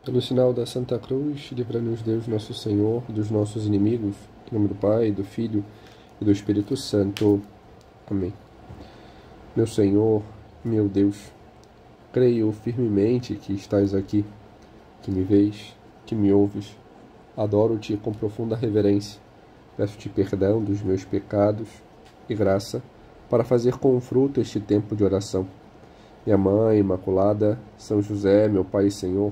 Pelo sinal da Santa Cruz, livra-nos Deus nosso Senhor dos nossos inimigos, em nome do Pai, do Filho e do Espírito Santo. Amém. Meu Senhor, meu Deus, creio firmemente que estás aqui, que me vês, que me ouves. Adoro-te com profunda reverência. Peço-te perdão dos meus pecados e graça para fazer com fruto este tempo de oração. Minha Mãe Imaculada, São José, meu Pai e Senhor,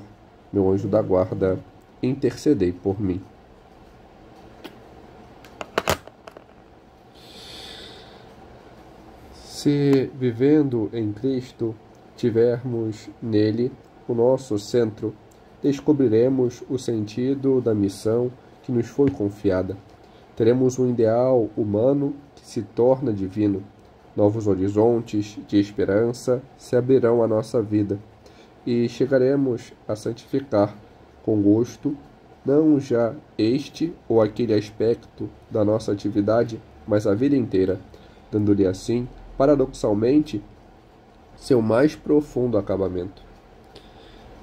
meu anjo da guarda, intercedei por mim. Se, vivendo em Cristo, tivermos nele o nosso centro, descobriremos o sentido da missão que nos foi confiada. Teremos um ideal humano que se torna divino. Novos horizontes de esperança se abrirão à nossa vida e chegaremos a santificar com gosto não já este ou aquele aspecto da nossa atividade, mas a vida inteira, dando-lhe assim, paradoxalmente, seu mais profundo acabamento.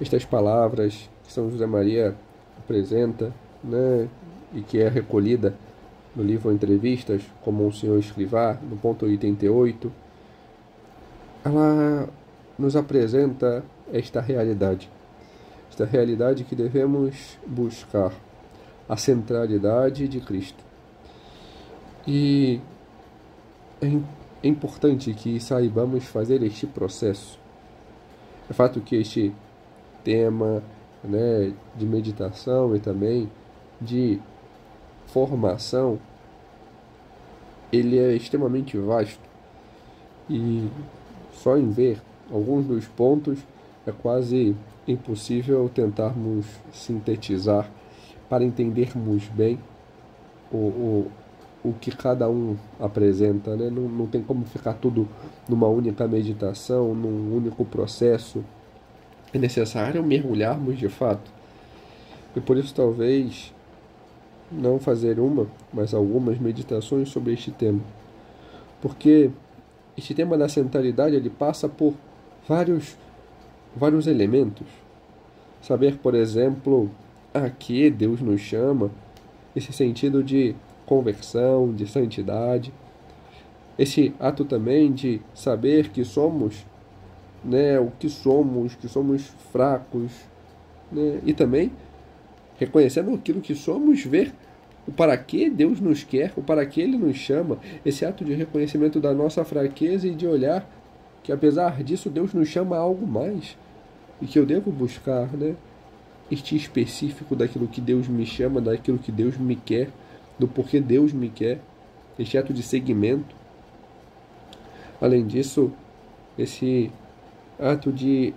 Estas palavras que São José Maria apresenta, e que é recolhida no livro Entrevistas com Monsenhor Escrivá, no ponto 88, ela nos apresenta esta realidade que devemos buscar, a centralidade de Cristo. E é importante que saibamos fazer este processo. É fato que este tema, de meditação e também de formação, ele é extremamente vasto e só em ver alguns dos pontos é quase impossível tentarmos sintetizar para entendermos bem o que cada um apresenta, Não tem como ficar tudo numa única meditação, num único processo. É necessário mergulharmos de fato. E por isso talvez não fazer uma, mas algumas meditações sobre este tema. Porque este tema da centralidade, ele passa por vários elementos. Saber, por exemplo, a que Deus nos chama, esse sentido de conversão, de santidade, esse ato também de saber que somos, que somos fracos, e também reconhecendo aquilo que somos, ver o para que Deus nos quer, o para que Ele nos chama, esse ato de reconhecimento da nossa fraqueza e de olhar que apesar disso Deus nos chama a algo mais e que eu devo buscar, este específico daquilo que Deus me chama, daquilo que Deus me quer, do porquê Deus me quer, este ato de seguimento. Além disso, esse ato de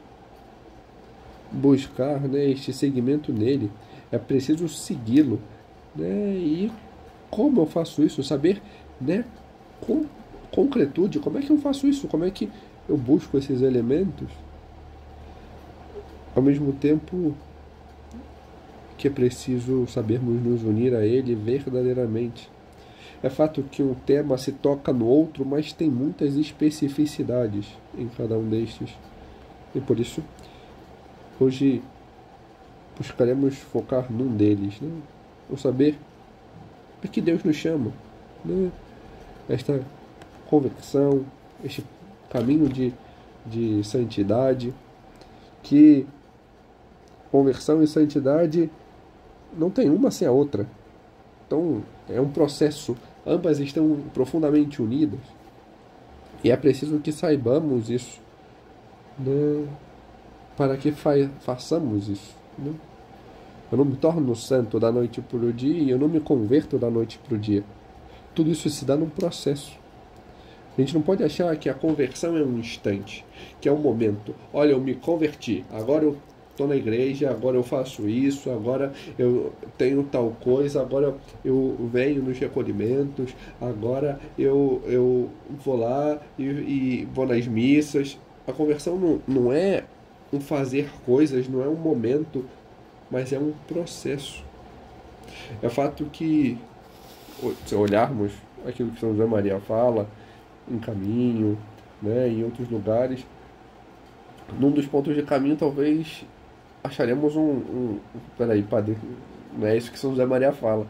buscar, este seguimento nele, é preciso segui-lo, e como eu faço isso? Saber, com concretude, como é que eu faço isso? Como é que eu busco esses elementos? Ao mesmo tempo que é preciso sabermos nos unir a ele verdadeiramente. É fato que um tema se toca no outro, mas tem muitas especificidades em cada um destes. E por isso, hoje buscaremos focar num deles, o saber a que Deus nos chama, esta conversão, este caminho de santidade, que conversão e santidade não tem uma sem a outra. Então, é um processo, ambas estão profundamente unidas, e é preciso que saibamos isso, para que façamos isso, Eu não me torno santo da noite para o dia e eu não me converto da noite para o dia. Tudo isso se dá num processo. A gente não pode achar que a conversão é um instante, que é um momento. Olha, eu me converti, agora eu estou na igreja, agora eu faço isso, agora eu tenho tal coisa, agora eu venho nos recolhimentos, agora eu vou lá e vou nas missas. A conversão não é um fazer coisas, não é um momento, mas é um processo. É fato que, se olharmos aquilo que São José Maria fala, em Caminho, em outros lugares, num dos pontos de caminho talvez acharemos Peraí, padre, não é isso que São José Maria fala,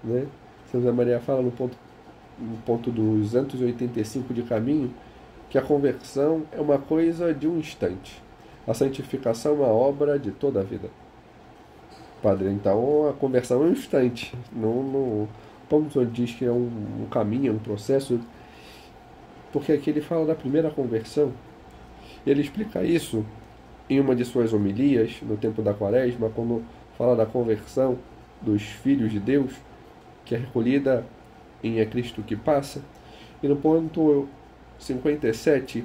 né? São José Maria fala no ponto 285 de caminho, que a conversão é uma coisa de um instante. A santificação é uma obra de toda a vida. Padre, então a conversão é um instante. Como o senhor diz que é um caminho, é um processo, porque aqui ele fala da primeira conversão. E ele explica isso em uma de suas homilias, no tempo da Quaresma, quando fala da conversão dos filhos de Deus, que é recolhida em É Cristo que Passa. E no ponto 57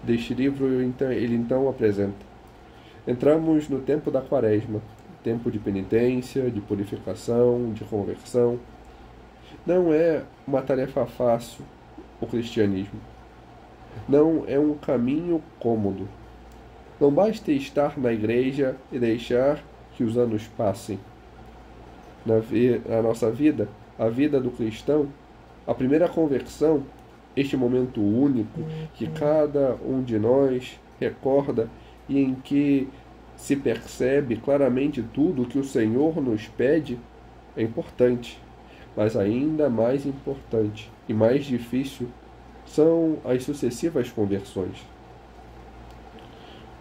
deste livro, ele então apresenta: entramos no tempo da Quaresma, tempo de penitência, de purificação, de conversão. Não é uma tarefa fácil o cristianismo. Não é um caminho cômodo. Não basta estar na igreja e deixar que os anos passem. Na nossa vida, a vida do cristão, a primeira conversão, este momento único que cada um de nós recorda e em que se percebe claramente tudo o que o Senhor nos pede, é importante. Mas ainda mais importante e mais difícil são as sucessivas conversões.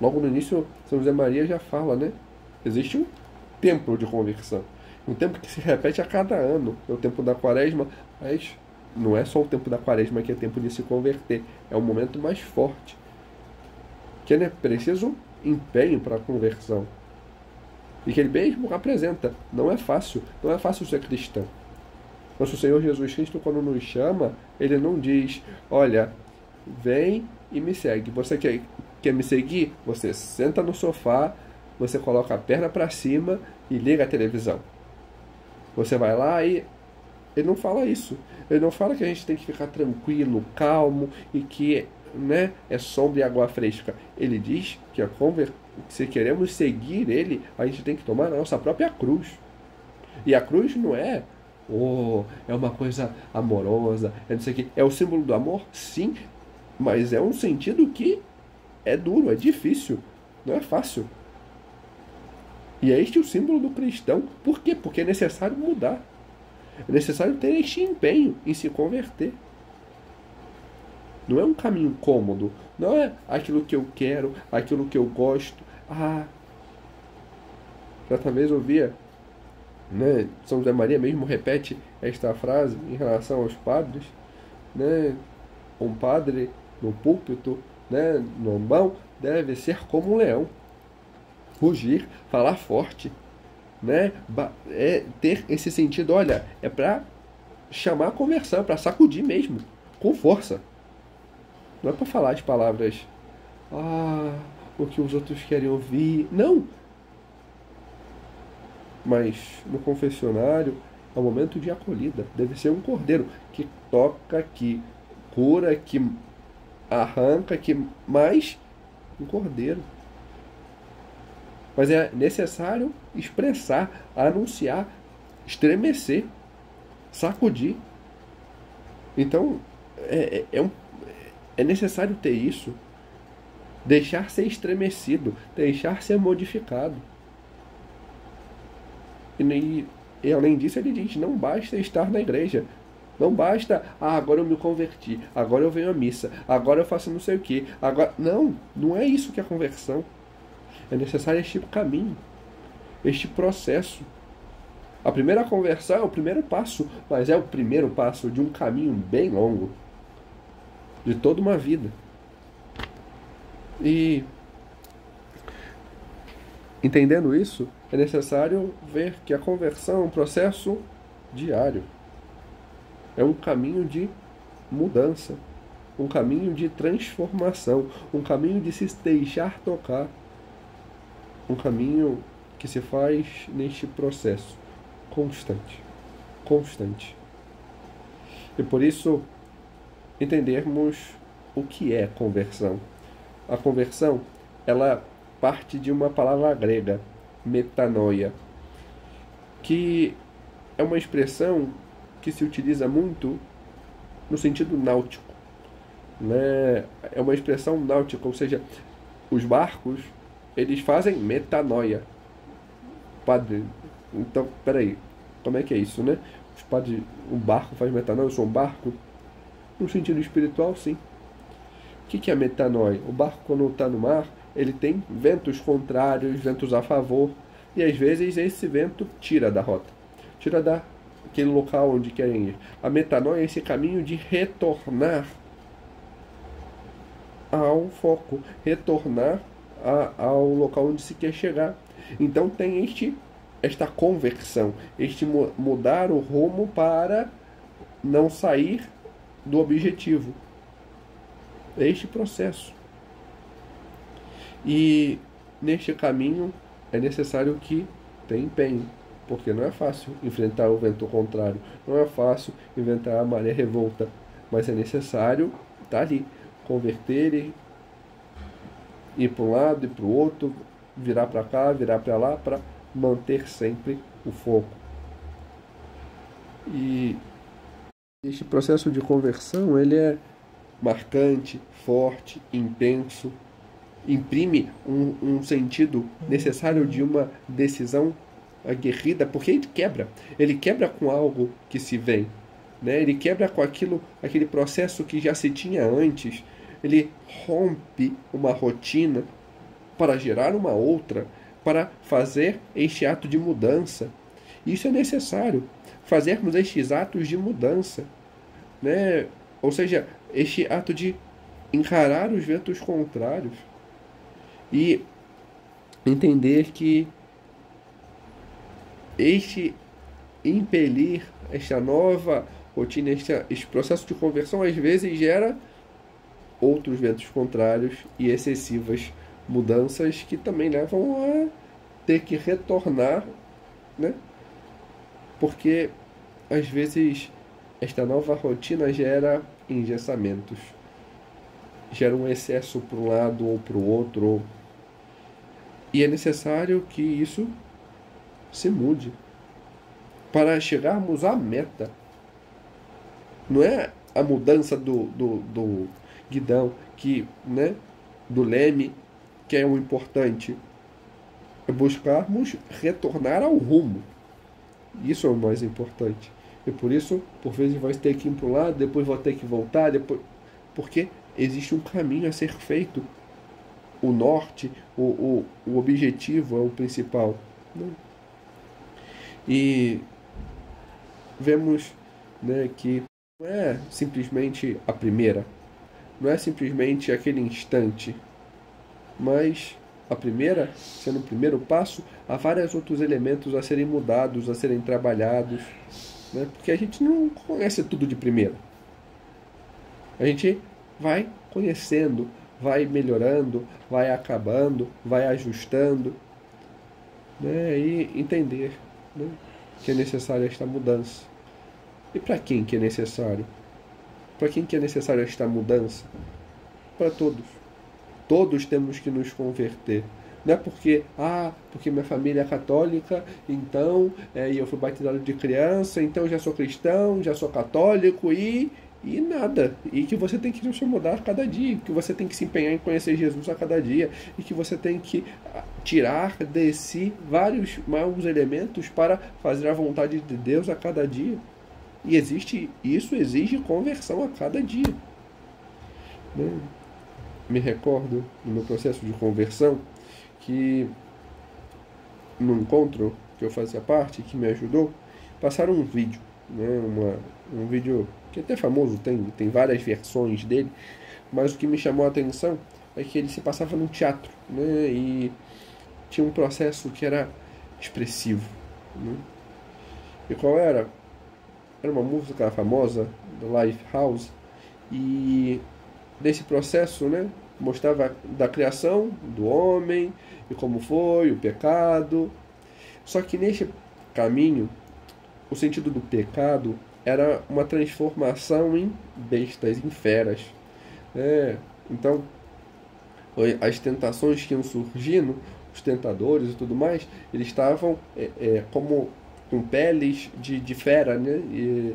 Logo no início, São José Maria já fala, né? Existe um tempo de conversão. Um tempo que se repete a cada ano. É o tempo da Quaresma, mas não é só o tempo da Quaresma que é tempo de se converter. É um momento mais forte. Que é preciso empenho para a conversão. E que ele mesmo apresenta. Não é fácil. Não é fácil ser cristão. Nosso Senhor Jesus Cristo, quando nos chama, ele não diz: olha, vem e me segue. Você quer me seguir? Você senta no sofá, você coloca a perna para cima e liga a televisão. Você vai lá e... Ele não fala isso. Ele não fala que a gente tem que ficar tranquilo, calmo e que, né, é sombra e água fresca. Ele diz que se queremos seguir ele, a gente tem que tomar a nossa própria cruz. E a cruz não é... é uma coisa amorosa, é não sei o quê. É o símbolo do amor? Sim, mas é um sentido que é duro, é difícil, não é fácil. E é este o símbolo do cristão. Por quê? Porque é necessário mudar. É necessário ter este empenho em se converter. Não é um caminho cômodo, não é aquilo que eu quero, aquilo que eu gosto. Certa vez eu via, né, São José Maria mesmo repete esta frase em relação aos padres, né? Um padre no púlpito, né, no ambão, deve ser como um leão, rugir, falar forte, né? Ter esse sentido, olha, é para chamar a conversão, para sacudir mesmo, com força. Não é para falar as palavras, o que os outros querem ouvir, não. Mas no confessionário é um momento de acolhida. Deve ser um cordeiro que toca, que cura, que arranca, mais um cordeiro. Mas é necessário expressar, anunciar, estremecer, sacudir. Então é necessário ter isso. Deixar ser estremecido, deixar ser modificado. E além disso, ele diz: não basta estar na igreja. Não basta, agora eu me converti, agora eu venho à missa, agora eu faço não sei o quê. Agora... Não é isso que é conversão. É necessário este caminho, este processo. A primeira conversão é o primeiro passo, mas é o primeiro passo de um caminho bem longo, de toda uma vida. E entendendo isso, é necessário ver que a conversão é um processo diário. É um caminho de mudança, um caminho de transformação, um caminho de se deixar tocar, um caminho que se faz neste processo constante, constante. E por isso, entendermos o que é conversão. A conversão, ela parte de uma palavra grega, metanoia, que é uma expressão que se utiliza muito no sentido náutico, né? É uma expressão náutica, ou seja, os barcos eles fazem metanoia. Padre, então, peraí, como é que é isso, né? Os padres, um barco faz metanoia, eu sou um barco? No sentido espiritual, sim. O que é metanoia? O barco, quando está no mar, ele tem ventos contrários, ventos a favor, e às vezes esse vento tira da rota, tira daquele local onde querem ir. A metanoia é esse caminho de retornar ao foco, retornar ao local onde se quer chegar. Então tem esta conversão, este mudar o rumo para não sair do objetivo. É este processo. E neste caminho é necessário que tenha empenho, porque não é fácil enfrentar o vento contrário, não é fácil enfrentar a maré revolta, mas é necessário estar ali, converter e ir para um lado e para o outro, virar para cá, virar para lá, para manter sempre o foco. E este processo de conversão, ele é marcante, forte, intenso, imprime um sentido necessário de uma decisão aguerrida, porque ele quebra com algo que se vem, né? Ele quebra com aquele processo que já se tinha antes, ele rompe uma rotina para gerar uma outra, para fazer este ato de mudança. Isso é necessário, fazermos estes atos de mudança, né? Ou seja, este ato de encarar os ventos contrários e entender que este impelir esta nova rotina, este processo de conversão, às vezes gera outros ventos contrários e excessivas mudanças que também levam a ter que retornar, né? Porque às vezes esta nova rotina gera engessamentos, gera um excesso para um lado ou para o outro, e é necessário que isso se mude para chegarmos à meta. Não é a mudança do guidão, né, do leme, que é o importante. É buscarmos retornar ao rumo. Isso é o mais importante. E por isso, por vezes, vai ter que ir para um lado, depois vai ter que voltar, porque existe um caminho a ser feito. O norte, o objetivo é o principal, né? E vemos, né, que não é simplesmente a primeira, não é simplesmente aquele instante, mas a primeira, sendo o primeiro passo, há vários outros elementos a serem mudados, a serem trabalhados, né? Porque a gente não conhece tudo de primeira. A gente vai conhecendo, vai melhorando, vai acabando, vai ajustando, né? E entender, né, que é necessária esta mudança. E para quem que é necessário? Para quem que é necessária esta mudança? Para todos. Todos temos que nos converter. Não é porque minha família é católica, então, e eu fui batizado de criança, então eu já sou cristão, já sou católico e nada. E que você tem que se mudar a cada dia, que você tem que se empenhar em conhecer Jesus a cada dia, e que você tem que tirar de si vários maus elementos para fazer a vontade de Deus a cada dia. E isso exige conversão a cada dia, né? Me recordo, no meu processo de conversão, que no encontro que eu fazia parte, que me ajudou, passaram um vídeo, né, um vídeo que é até famoso, tem várias versões dele, mas o que me chamou a atenção é que ele se passava num teatro, né, e tinha um processo que era expressivo, né? E qual era? Era uma música famosa, do Lifehouse, e desse processo, né, mostrava da criação do homem e como foi o pecado. Só que neste caminho, o sentido do pecado era uma transformação em bestas, em feras, né? Então, as tentações que iam surgindo, os tentadores e tudo mais, eles estavam como com peles de fera, né?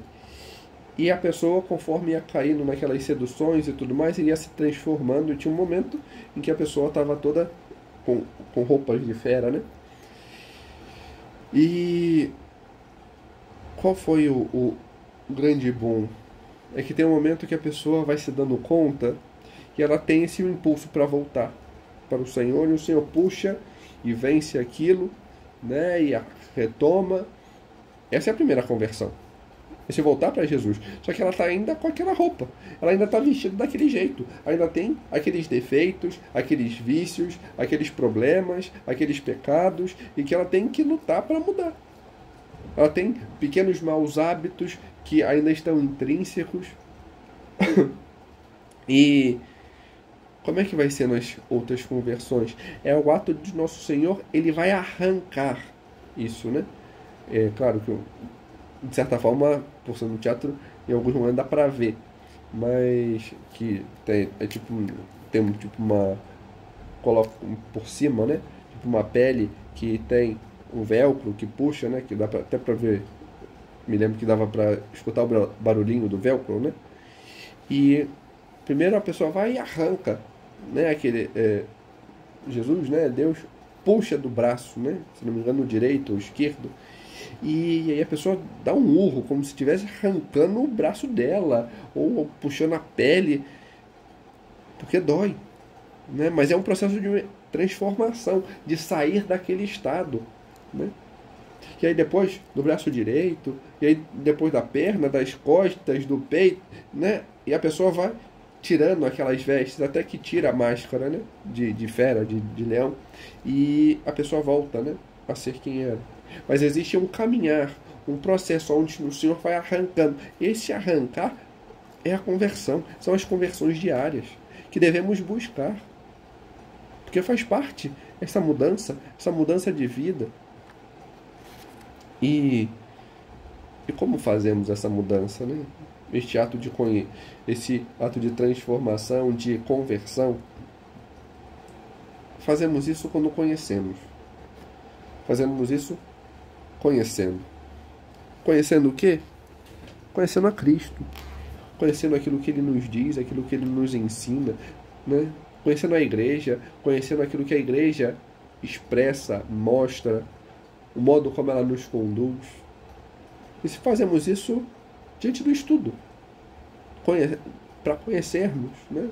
E a pessoa, conforme ia caindo naquelas seduções e tudo mais, iria se transformando. E tinha um momento em que a pessoa estava toda com, com roupas de fera, né? E qual foi o grande boom? É que tem um momento que a pessoa vai se dando conta e ela tem esse impulso para voltar para o Senhor, e o Senhor puxa e vence aquilo, né? E retoma. Essa é a primeira conversão. É se voltar para Jesus. Só que ela está ainda com aquela roupa. Ela ainda está vestida daquele jeito. Ainda tem aqueles defeitos, aqueles vícios, aqueles problemas, aqueles pecados, e que ela tem que lutar para mudar. Ela tem pequenos maus hábitos que ainda estão intrínsecos. E como é que vai ser nas outras conversões? É o ato de nosso Senhor, ele vai arrancar isso, né? É claro que, de certa forma, por ser no teatro, em alguns momentos dá pra ver. Mas que tem, tem tipo uma... Coloca por cima, né? Tipo uma pele que tem um velcro que puxa, né? Que dá até pra ver. Me lembro que dava pra escutar o barulhinho do velcro, né? E primeiro a pessoa vai e arranca, né? Aquele Jesus, né? Deus puxa do braço, né? Se não me engano, o direito ou esquerdo. E aí a pessoa dá um urro, como se estivesse arrancando o braço dela, ou puxando a pele, porque dói, né? Mas é um processo de transformação, de sair daquele estado, né? E aí depois do braço direito, e aí depois da perna, das costas, do peito, né? E a pessoa vai tirando aquelas vestes, até que tira a máscara, né? De fera, de leão, e a pessoa volta, né? A ser quem era. Mas existe um caminhar, um processo onde o Senhor vai arrancando. Esse arrancar é a conversão, são as conversões diárias que devemos buscar, porque faz parte essa mudança de vida. E como fazemos essa mudança, né? Esse ato de transformação, de conversão, fazemos isso quando conhecemos. Fazemos isso conhecendo. Conhecendo o quê? Conhecendo a Cristo. Conhecendo aquilo que Ele nos diz, aquilo que Ele nos ensina, né? Conhecendo a igreja, conhecendo aquilo que a igreja expressa, mostra, o modo como ela nos conduz. E se fazemos isso diante do estudo, para conhecermos, né?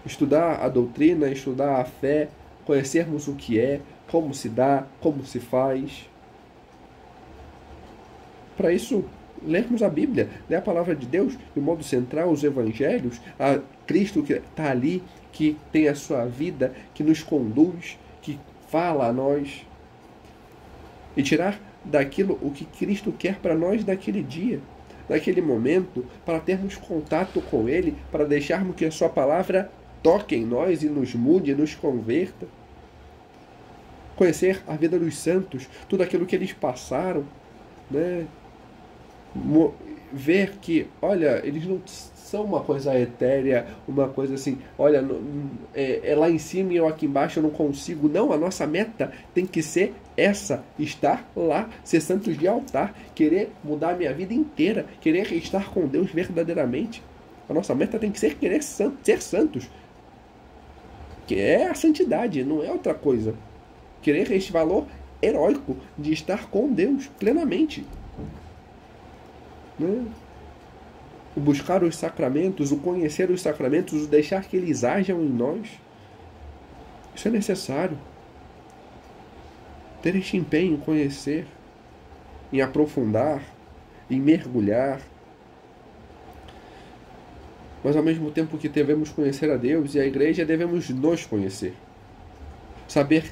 Estudar a doutrina, estudar a fé, conhecermos o que é, como se dá, como se faz. Para isso, lermos a Bíblia, ler a palavra de Deus, de modo central, os evangelhos, a Cristo que está ali, que tem a sua vida, que nos conduz, que fala a nós. E tirar daquilo o que Cristo quer para nós naquele dia, naquele momento, para termos contato com Ele, para deixarmos que a Sua palavra toque em nós e nos mude, nos converta. Conhecer a vida dos santos, tudo aquilo que eles passaram, né? Ver que, olha, eles não são uma coisa etérea, uma coisa assim, olha, é lá em cima e eu aqui embaixo eu não consigo. Não, a nossa meta tem que ser essa, estar lá, ser santos de altar, querer mudar a minha vida inteira, querer estar com Deus verdadeiramente. A nossa meta tem que ser querer ser santos, que é a santidade, não é outra coisa. Querer este valor heróico de estar com Deus plenamente, né? O buscar os sacramentos, o conhecer os sacramentos, o deixar que eles hajam em nós, isso é necessário. Ter este empenho em conhecer, em aprofundar, em mergulhar. Mas ao mesmo tempo que devemos conhecer a Deus e a igreja, devemos nos conhecer. Saber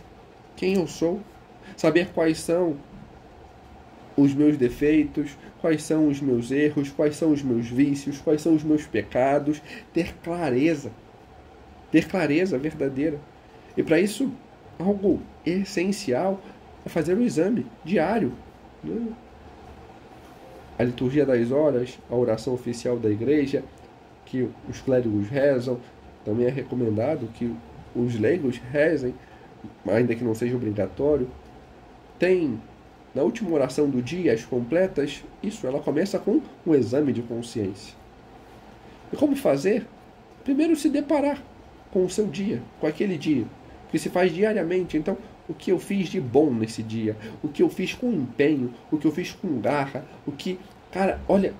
quem eu sou, saber quais são os meus defeitos, quais são os meus erros, quais são os meus vícios, quais são os meus pecados, ter clareza verdadeira. E para isso, algo essencial é fazer o exame diário, né? A liturgia das horas, a oração oficial da igreja, que os clérigos rezam, também é recomendado que os leigos rezem, ainda que não seja obrigatório. Tem na última oração do dia, as completas, ela começa com um exame de consciência. E como fazer? Primeiro se deparar com o seu dia, com aquele dia. que se faz diariamente. Então, o que eu fiz de bom nesse dia, o que eu fiz com empenho, o que eu fiz com garra, o que... Cara, olha,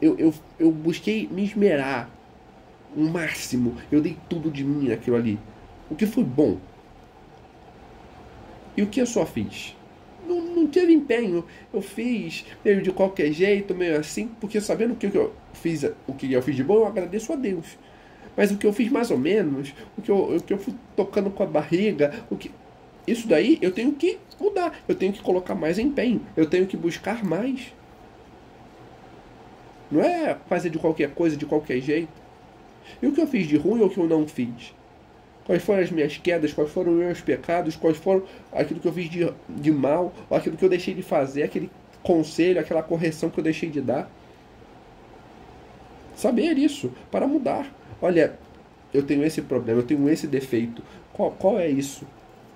eu busquei me esmerar o máximo, eu dei tudo de mim naquilo ali. O que foi bom? E o que eu só fiz? Não teve empenho. Eu fiz meio de qualquer jeito, meio assim, porque sabendo o que eu fiz de bom, eu agradeço a Deus. Mas o que eu fiz mais ou menos, o que eu fui tocando com a barriga, isso daí eu tenho que mudar. Eu tenho que colocar mais empenho. Eu tenho que buscar mais. Não é fazer de qualquer coisa, de qualquer jeito. E o que eu fiz de ruim ou o que eu não fiz? Quais foram as minhas quedas, quais foram os meus pecados, quais foram aquilo que eu fiz de mal, ou aquilo que eu deixei de fazer, aquele conselho, aquela correção que eu deixei de dar. Saber isso, para mudar. Olha, eu tenho esse problema, eu tenho esse defeito. Qual é isso?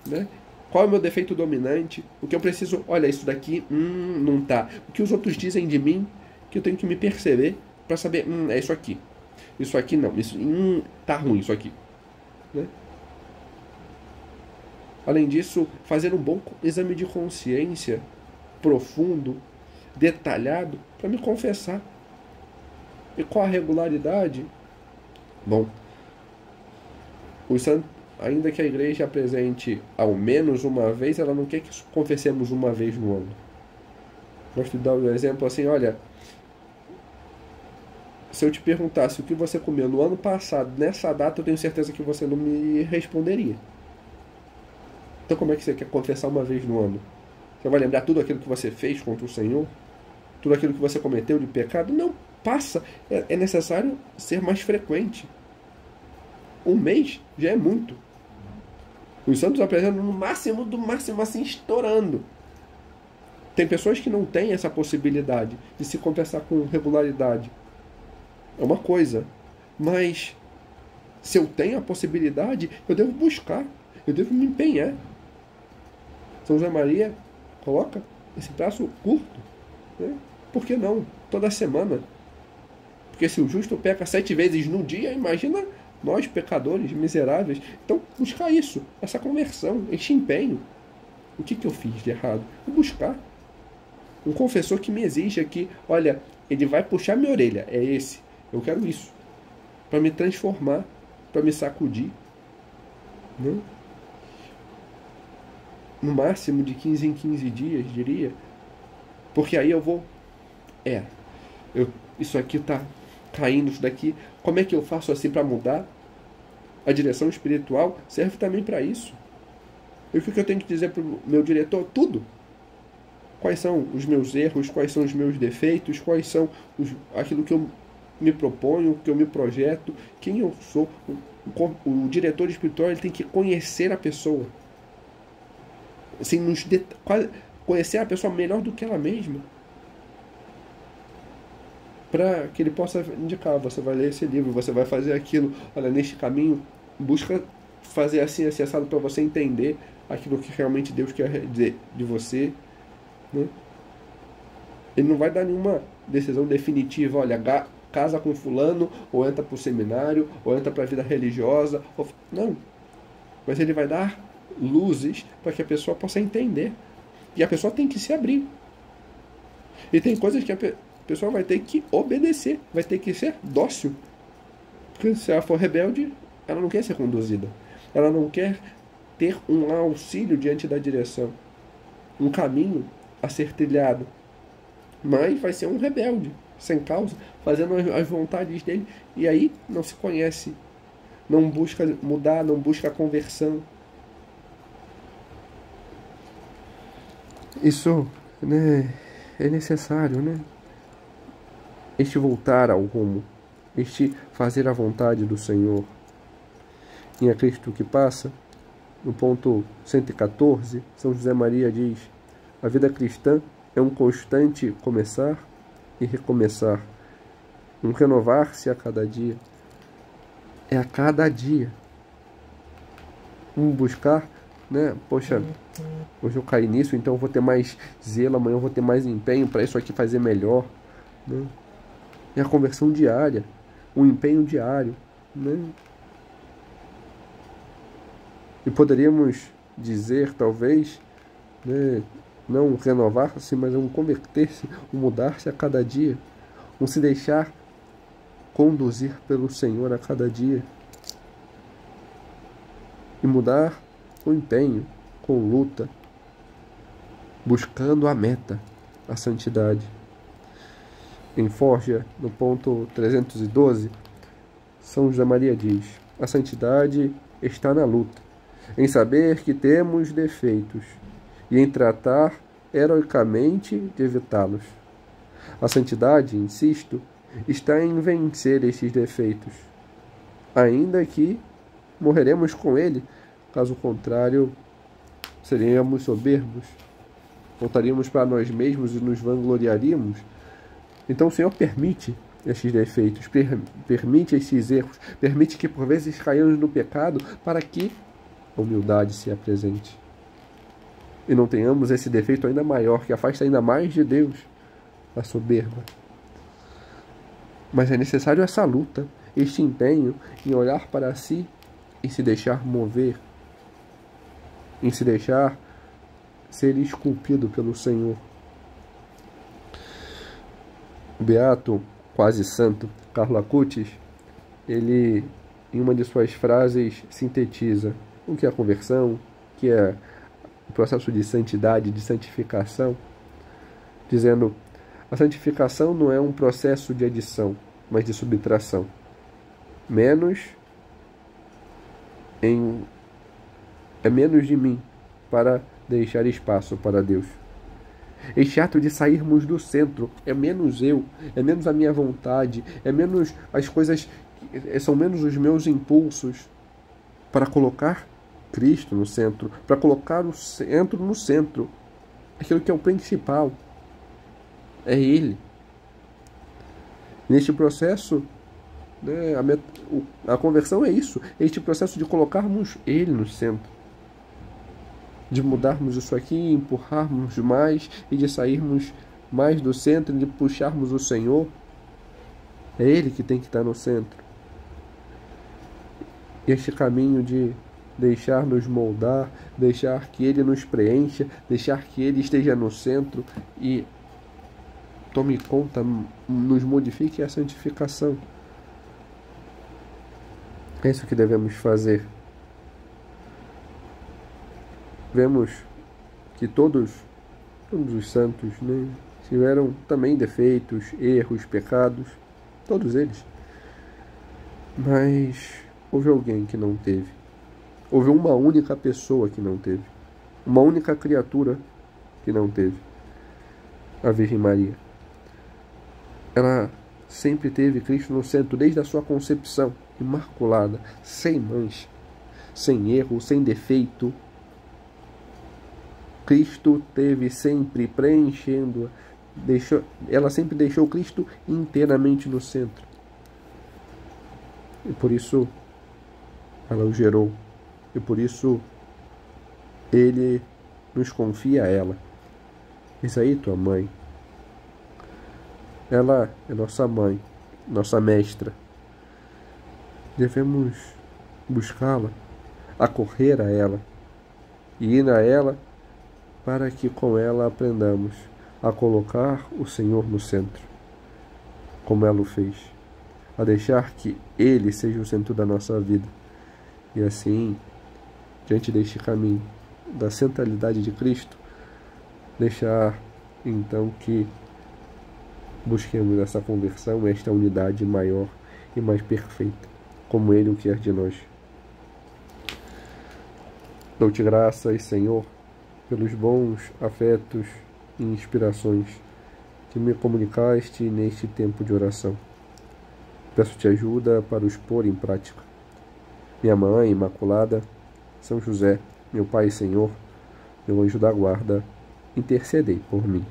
Né? Qual é o meu defeito dominante? O que eu preciso... Olha, isso daqui, não tá. O que os outros dizem de mim, que eu tenho que me perceber para saber, é isso aqui. Isso aqui não, isso tá ruim, isso aqui. Né? Além disso, fazer um bom exame de consciência, profundo, detalhado, para me confessar. E qual a regularidade? Bom, os santos, ainda que a igreja apresente ao menos uma vez, ela não quer que confessemos uma vez no ano. Gosto de dar um exemplo assim, olha, se eu te perguntasse o que você comeu no ano passado, nessa data, eu tenho certeza que você não me responderia. Então como é que você quer confessar uma vez no ano? Você vai lembrar tudo aquilo que você fez contra o Senhor? Tudo aquilo que você cometeu de pecado? Não, passa. É necessário ser mais frequente. Um mês já é muito. Os santos apresentam no máximo, do máximo assim, estourando. Tem pessoas que não têm essa possibilidade de se confessar com regularidade. É uma coisa. Mas se eu tenho a possibilidade, eu devo buscar. Eu devo me empenhar. São José Maria coloca esse prazo curto. Né? Por que não? Toda semana. Porque se o justo peca 7 vezes no dia, imagina nós, pecadores, miseráveis. Então, buscar isso, essa conversão, esse empenho. O que eu fiz de errado? Vou buscar. Um confessor que me exige aqui, olha, ele vai puxar minha orelha, é esse. Eu quero isso. Para me transformar, para me sacudir. Né? No máximo de 15 em 15 dias, diria. Porque aí eu vou... isso aqui tá caindo, isso daqui. Como é que eu faço assim para mudar? A direção espiritual serve também para isso. E o que eu tenho que dizer para o meu diretor? Tudo. Quais são os meus erros, quais são os meus defeitos, quais são aquilo que eu me proponho, que eu me projeto, quem eu sou. O diretor espiritual ele tem que conhecer a pessoa. Assim, conhecer a pessoa melhor do que ela mesma. Para que ele possa indicar, você vai ler esse livro, você vai fazer aquilo, olha, neste caminho, busca fazer assim, acessado para você entender aquilo que realmente Deus quer dizer de você. Né? Ele não vai dar nenhuma decisão definitiva, olha, casa com fulano, ou entra para o seminário, ou entra para a vida religiosa, não. Mas ele vai dar luzes para que a pessoa possa entender. E a pessoa tem que se abrir. E tem coisas que a pessoa vai ter que obedecer, vai ter que ser dócil. Porque se ela for rebelde, ela não quer ser conduzida. Ela não quer ter um auxílio diante da direção. Um caminho a ser trilhado. Mas vai ser um rebelde, sem causa, fazendo as vontades dele. E aí não se conhece. Não busca mudar, não busca a conversão. Isso, né, é necessário, né? Este voltar ao rumo, este fazer a vontade do Senhor. Em A Cristo que Passa, no ponto 114, São José Maria diz: a vida cristã é um constante começar e recomeçar, um renovar-se a cada dia. É a cada dia. Um buscar, né? Poxa, hoje eu caí nisso, então eu vou ter mais zelo, amanhã eu vou ter mais empenho para isso aqui fazer melhor. Né? É a conversão diária, um empenho diário. Né? E poderíamos dizer, talvez, né, não renovar-se, mas um converter-se, um mudar-se a cada dia, um se deixar conduzir pelo Senhor a cada dia. E mudar com empenho, com luta, buscando a meta, a santidade. Em Forja, no ponto 312, São José Maria diz: a santidade está na luta, em saber que temos defeitos e em tratar heroicamente de evitá-los. A santidade, insisto, está em vencer estes defeitos, ainda que morreremos com ele, caso contrário, seríamos soberbos, voltaríamos para nós mesmos e nos vangloriaríamos. Então o Senhor permite estes defeitos, permite estes erros, permite que por vezes caiamos no pecado para que a humildade se apresente. E não tenhamos esse defeito ainda maior, que afasta ainda mais de Deus, a soberba. Mas é necessário essa luta, este empenho em olhar para si, em se deixar mover, em se deixar ser esculpido pelo Senhor. O beato, quase santo, Carlo Acutis, ele, em uma de suas frases, sintetiza o que é a conversão, o que é o processo de santidade, de santificação, dizendo: a santificação não é um processo de adição, mas de subtração. É menos de mim para deixar espaço para Deus. Este ato de sairmos do centro é menos eu, é menos a minha vontade, é menos as coisas, são menos os meus impulsos para colocar Cristo no centro, para colocar o centro no centro. Aquilo que é o principal é Ele. Neste processo, né, a conversão é isso, este processo de colocarmos Ele no centro, de mudarmos isso aqui, empurrarmos mais e de sairmos mais do centro, de puxarmos o Senhor. É Ele que tem que estar no centro. E este caminho de deixar nos moldar, deixar que Ele nos preencha, deixar que Ele esteja no centro e tome conta, nos modifique, a santificação. É isso que devemos fazer. Vemos que todos os santos, né, tiveram também defeitos, erros, pecados, todos eles. Mas houve alguém que não teve. Houve uma única pessoa que não teve. Uma única criatura que não teve. A Virgem Maria. Ela sempre teve Cristo no centro, desde a sua concepção, imaculada, sem mancha, sem erro, sem defeito. Cristo teve sempre preenchendo, ela sempre deixou Cristo inteiramente no centro. E por isso ela o gerou. E por isso Ele nos confia a ela. Isso aí, tua mãe. Ela é nossa mãe, nossa mestra. Devemos buscá-la, acorrer a ela e ir a ela, para que com ela aprendamos a colocar o Senhor no centro, como ela o fez, a deixar que Ele seja o centro da nossa vida. E assim, diante deste caminho da centralidade de Cristo, deixar então que busquemos essa conversão, esta unidade maior e mais perfeita, como Ele o quer de nós. Dou-te graças, Senhor, pelos bons afetos e inspirações que me comunicaste neste tempo de oração. Peço-te ajuda para os pôr em prática. Minha Mãe Imaculada, São José, meu Pai e Senhor, meu anjo da guarda, intercedei por mim.